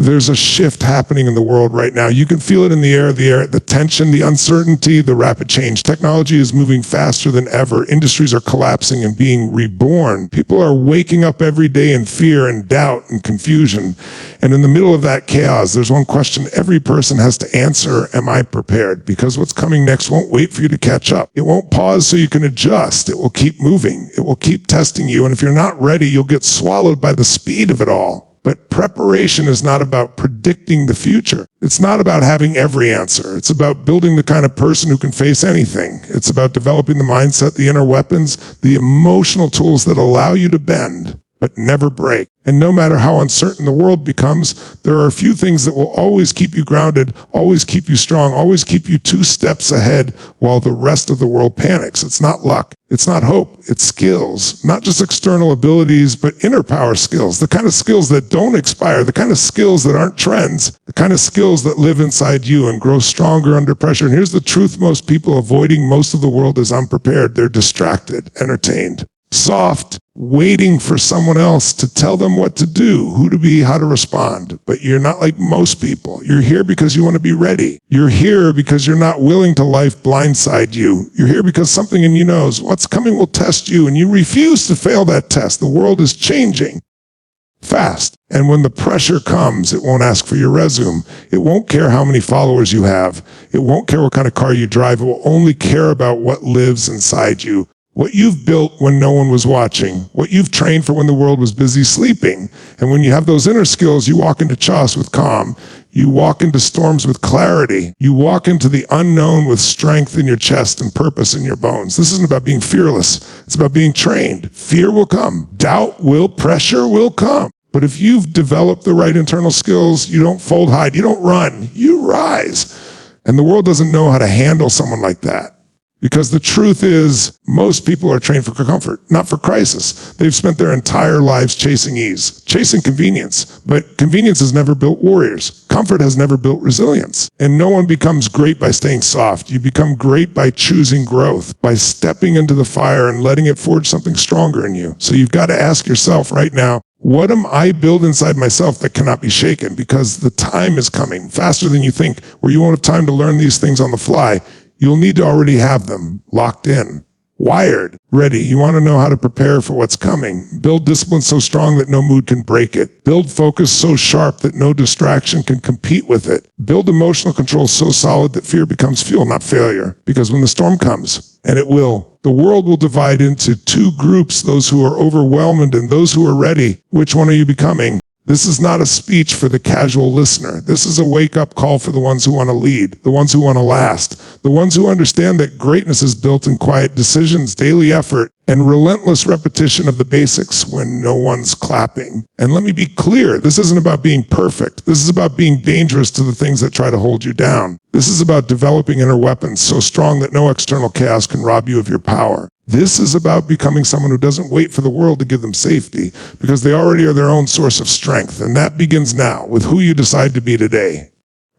There's a shift happening in the world right now. You can feel it in the air, the tension, the uncertainty, the rapid change. Technology is moving faster than ever. Industries are collapsing and being reborn. People are waking up every day in fear and doubt and confusion. And in the middle of that chaos, there's one question every person has to answer: am I prepared? Because what's coming next won't wait for you to catch up. It won't pause so you can adjust. It will keep moving. It will keep testing you. And if you're not ready, you'll get swallowed by the speed of it all. But preparation is not about predicting the future. It's not about having every answer. It's about building the kind of person who can face anything. It's about developing the mindset, the inner weapons, the emotional tools that allow you to bend, but never break. And no matter how uncertain the world becomes, there are a few things that will always keep you grounded, always keep you strong, always keep you 2 steps ahead while the rest of the world panics. It's not luck. It's not hope. It's skills, not just external abilities, but inner power skills, the kind of skills that don't expire, the kind of skills that aren't trends, the kind of skills that live inside you and grow stronger under pressure. And here's the truth: most people avoiding most of the world is unprepared. They're distracted, entertained, soft, waiting for someone else to tell them what to do, who to be, how to respond. But you're not like most people. You're here because you want to be ready. You're here because you're not willing to life blindside you. You're here because something in you knows what's coming will test you, and you refuse to fail that test. The world is changing fast. And when the pressure comes, it won't ask for your resume. It won't care how many followers you have. It won't care what kind of car you drive. It will only care about what lives inside you. What you've built when no one was watching, what you've trained for when the world was busy sleeping. And when you have those inner skills, you walk into chaos with calm. You walk into storms with clarity. You walk into the unknown with strength in your chest and purpose in your bones. This isn't about being fearless. It's about being trained. Fear will come. Doubt will, pressure will come. But if you've developed the right internal skills, you don't fold, hide, you don't run, you rise. And the world doesn't know how to handle someone like that. Because the truth is, most people are trained for comfort, not for crisis. They've spent their entire lives chasing ease, chasing convenience. But convenience has never built warriors. Comfort has never built resilience. And no one becomes great by staying soft. You become great by choosing growth, by stepping into the fire and letting it forge something stronger in you. So you've got to ask yourself right now, what am I build inside myself that cannot be shaken? Because the time is coming faster than you think, where you won't have time to learn these things on the fly. You'll need to already have them locked in, wired, ready. You want to know how to prepare for what's coming. Build discipline so strong that no mood can break it. Build focus so sharp that no distraction can compete with it. Build emotional control so solid that fear becomes fuel, not failure. Because when the storm comes, and it will, the world will divide into 2 groups, those who are overwhelmed and those who are ready. Which one are you becoming? This is not a speech for the casual listener. This is a wake-up call for the ones who want to lead, the ones who want to last, the ones who understand that greatness is built in quiet decisions, daily effort, and relentless repetition of the basics when no one's clapping. And let me be clear, this isn't about being perfect. This is about being dangerous to the things that try to hold you down. This is about developing inner weapons so strong that no external chaos can rob you of your power. This is about becoming someone who doesn't wait for the world to give them safety, because they already are their own source of strength. And that begins now with who you decide to be today,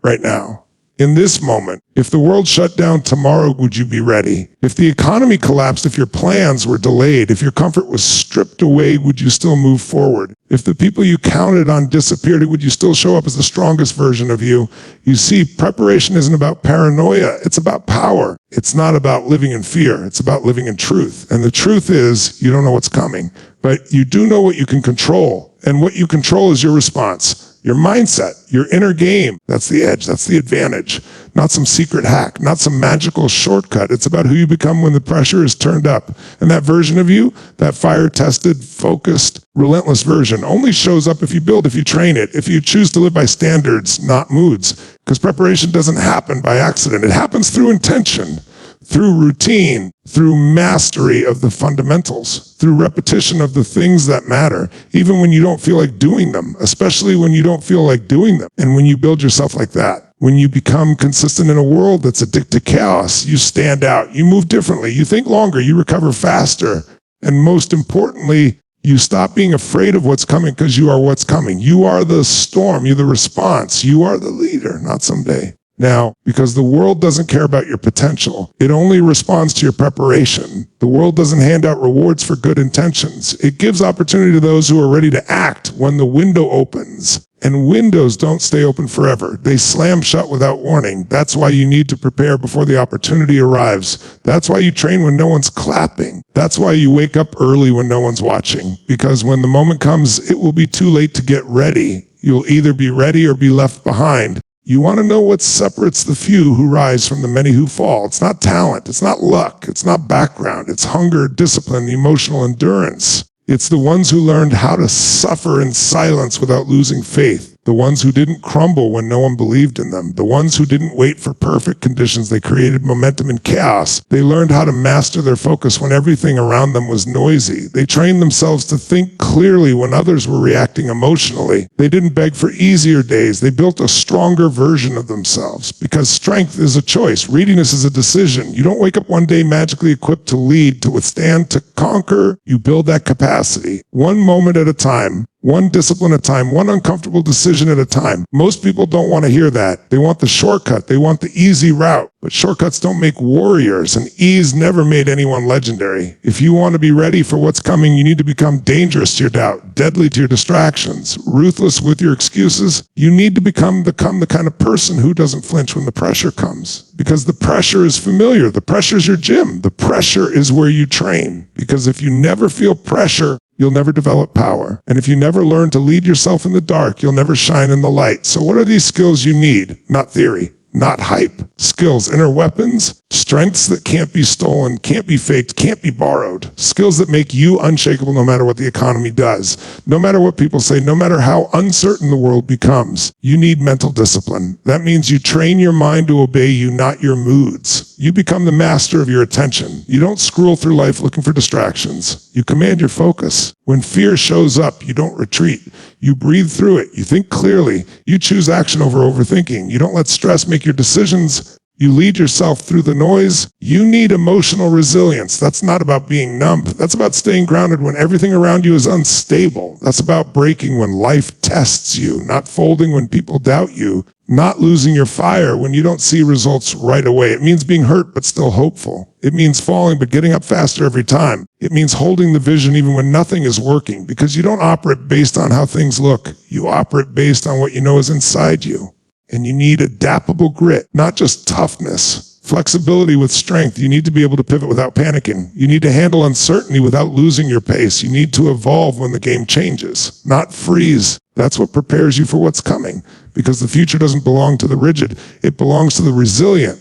right now. In this moment, if the world shut down tomorrow, would you be ready? If the economy collapsed, if your plans were delayed, if your comfort was stripped away, would you still move forward? If the people you counted on disappeared, would you still show up as the strongest version of you? You see, preparation isn't about paranoia. It's about power. It's not about living in fear. It's about living in truth. And the truth is, you don't know what's coming, but you do know what you can control. And what you control is your response. Your mindset, your inner game. That's the edge. That's the advantage. Not some secret hack, not some magical shortcut. It's about who you become when the pressure is turned up. And that version of you, that fire-tested, focused, relentless version, only shows up if you build, if you train it, if you choose to live by standards, not moods. Because preparation doesn't happen by accident. It happens through intention, through routine, through mastery of the fundamentals, through repetition of the things that matter, even when you don't feel like doing them, especially when you don't feel like doing them. And when you build yourself like that, when you become consistent in a world that's addicted to chaos, you stand out, you move differently, you think longer, you recover faster. And most importantly, you stop being afraid of what's coming, because you are what's coming. You are the storm, you're the response, you are the leader, not someday. Now, because the world doesn't care about your potential, it only responds to your preparation. The world doesn't hand out rewards for good intentions. It gives opportunity to those who are ready to act when the window opens. And windows don't stay open forever. They slam shut without warning. That's why you need to prepare before the opportunity arrives. That's why you train when no one's clapping. That's why you wake up early when no one's watching. Because when the moment comes, it will be too late to get ready. You'll either be ready or be left behind. You want to know what separates the few who rise from the many who fall. It's not talent. It's not luck. It's not background. It's hunger, discipline, emotional endurance. It's the ones who learned how to suffer in silence without losing faith. The ones who didn't crumble when no one believed in them. The ones who didn't wait for perfect conditions. They created momentum in chaos. They learned how to master their focus when everything around them was noisy. They trained themselves to think clearly when others were reacting emotionally. They didn't beg for easier days. They built a stronger version of themselves. Because strength is a choice. Readiness is a decision. You don't wake up one day magically equipped to lead, to withstand, to conquer. You build that capacity. One moment at a time. One discipline at a time, one uncomfortable decision at a time. Most people don't want to hear that. They want the shortcut. They want the easy route. But shortcuts don't make warriors, and ease never made anyone legendary. If you want to be ready for what's coming, you need to become dangerous to your doubt, deadly to your distractions, ruthless with your excuses. You need to become the kind of person who doesn't flinch when the pressure comes. Because the pressure is familiar. The pressure is your gym. The pressure is where you train. Because if you never feel pressure, you'll never develop power. And if you never learn to lead yourself in the dark, you'll never shine in the light. So what are these skills you need? Not theory, not hype. Skills, inner weapons, strengths that can't be stolen, can't be faked, can't be borrowed. Skills that make you unshakable no matter what the economy does. No matter what people say, no matter how uncertain the world becomes. You need mental discipline. That means you train your mind to obey you, not your moods. You become the master of your attention. You don't scroll through life looking for distractions. You command your focus. When fear shows up, you don't retreat. You breathe through it. You think clearly. You choose action over overthinking. You don't let stress make your decisions. You lead yourself through the noise. You need emotional resilience. That's not about being numb. That's about staying grounded when everything around you is unstable. That's about breaking when life tests you, not folding when people doubt you, not losing your fire when you don't see results right away. It means being hurt but still hopeful. It means falling but getting up faster every time. It means holding the vision even when nothing is working, because you don't operate based on how things look. You operate based on what you know is inside you. And you need adaptable grit, not just toughness. Flexibility with strength. You need to be able to pivot without panicking. You need to handle uncertainty without losing your pace. You need to evolve when the game changes, not freeze. That's what prepares you for what's coming, because the future doesn't belong to the rigid. It belongs to the resilient,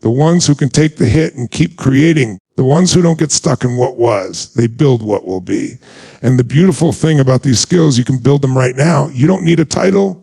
the ones who can take the hit and keep creating, the ones who don't get stuck in what was. They build what will be. And the beautiful thing about these skills, you can build them right now. You don't need a title.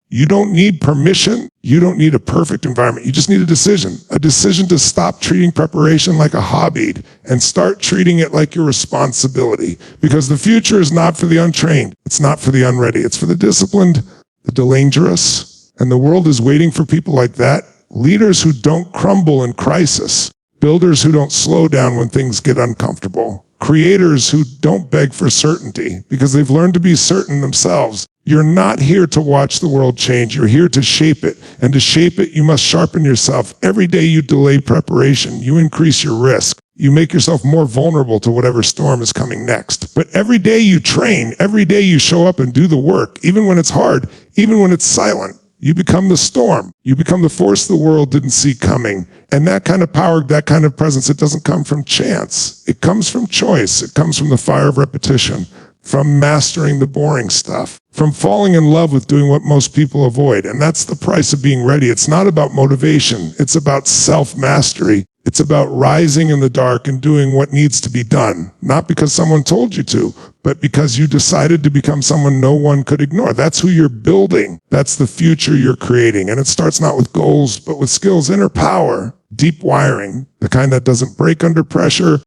You don't need permission. You don't need a perfect environment. You just need a decision to stop treating preparation like a hobby and start treating it like your responsibility. Because the future is not for the untrained. It's not for the unready. It's for the disciplined, the dangerous. And the world is waiting for people like that. Leaders who don't crumble in crisis. Builders who don't slow down when things get uncomfortable. Creators who don't beg for certainty because they've learned to be certain themselves. You're not here to watch the world change. You're here to shape it. And to shape it, you must sharpen yourself. Every day you delay preparation, you increase your risk. You make yourself more vulnerable to whatever storm is coming next. But every day you train, every day you show up and do the work, even when it's hard, even when it's silent. You become the storm. You become the force the world didn't see coming. And that kind of power, that kind of presence, it doesn't come from chance. It comes from choice. It comes from the fire of repetition, from mastering the boring stuff, from falling in love with doing what most people avoid. And that's the price of being ready. It's not about motivation. It's about self-mastery. It's about rising in the dark and doing what needs to be done. Not because someone told you to, but because you decided to become someone no one could ignore. That's who you're building. That's the future you're creating. And it starts not with goals, but with skills, inner power, deep wiring, the kind that doesn't break under pressure,